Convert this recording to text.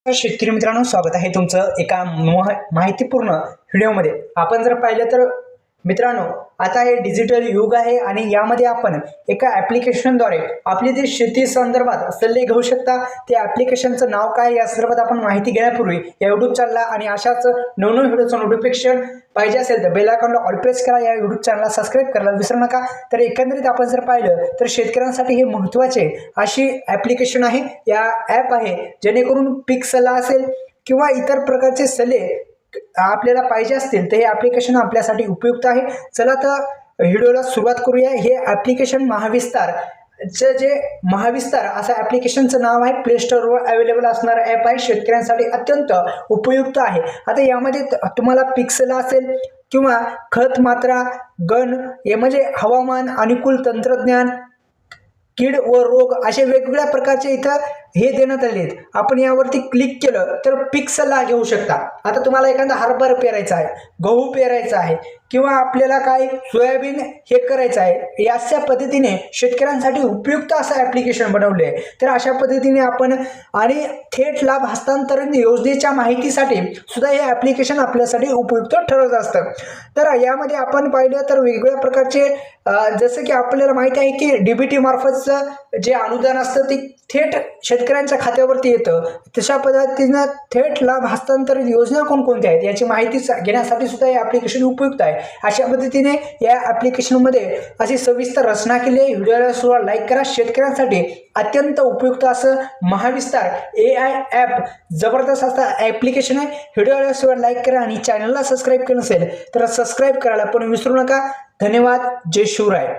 तर शेतकरी मित्रांनो, स्वागत आहे तुमचं एका माहितीपूर्ण व्हिडिओमध्ये. आपण जर पाहिलं तर मित्रांनो, आता हे डिजिटल युग आहे आणि यामध्ये आपण एका ॲप्लिकेशनद्वारे आपली जे शेती संदर्भात सल्ले घेऊ शकता. त्या ॲप्लिकेशनचं नाव काय या संदर्भात आपण माहिती घेण्यापूर्वी या यूट्यूब चॅनलला आणि अशाच नवनवीन व्हिडिओचं नोटिफिकेशन पाहिजे असेल तर बेल आयकॉनला ऑल प्रेस करा. या यूट्यूब चॅनलला सबस्क्राईब करायला विसरू नका. तर एकंदरीत आपण जर पाहिलं तर शेतकऱ्यांसाठी हे महत्त्वाचे अशी ॲप्लिकेशन आहे, या ॲप आहे जेणेकरून पीक सल्ला असेल किंवा इतर प्रकारचे सल्ले आपल्याला पाहिजे असतील तर हे ॲप्लिकेशन आपल्यासाठी उपयुक्त आहे. चला तर व्हिडिओला सुरुवात करूया. हे ॲप्लिकेशन महाविस्तार असं ॲप्लिकेशनचं नाव आहे. प्ले स्टोअरवर अवेलेबल असणारं ॲप आहे. शेतकऱ्यांसाठी अत्यंत उपयुक्त आहे. आता यामध्ये तुम्हाला पीक सल्ला असेल किंवा खत मात्रा गण हे म्हणजे हवामान अनुकूल तंत्रज्ञान कीड व रोग असे वेगवेगळ्या प्रकारचे इथं हे देण्यात आले आहेत. आपण यावरती क्लिक केलं तर पीक सल्ला घेऊ शकता. आता तुम्हाला एखादा हरभरा पेरायचा आहे, गहू पेरायचा आहे किंवा आपल्याला काय सोयाबीन हे करायचं आहे, अशा पद्धतीने शेतकऱ्यांसाठी उपयुक्त असं ॲप्लिकेशन बनवले आहे. तर अशा पद्धतीने आपण आणि थेट लाभ हस्तांतरण योजनेच्या माहितीसाठी सुद्धा हे ॲप्लिकेशन आपल्यासाठी उपयुक्त ठरत असतं. तर यामध्ये आपण पाहिलं तर वेगवेगळ्या प्रकारचे जसं की आपल्याला माहिती आहे की DBT मार्फतचं जे अनुदान असतं ते थेट शेतकऱ्यांच्या खात्यावरती येतं. तशा पद्धतीनं थेट लाभ हस्तांतरित योजना कोणकोणत्या आहेत याची माहिती घेण्यासाठी सुद्धा हे ॲप्लिकेशन उपयुक्त आहे. अशा पद्धतीने या ॲप्लिकेशनमध्ये अशी सविस्तर रचना केली आहे. व्हिडिओला सुरुवात लाईक करा. शेतकऱ्यांसाठी अत्यंत उपयुक्त असं महाविस्तार AI ॲप जबरदस्त असं ॲप्लिकेशन आहे. व्हिडिओला सुरुवात लाईक करा आणि चॅनलला सबस्क्राईब केलं नसेल तर सबस्क्राईब करायला पण विसरू नका. धन्यवाद. जय शिवराय.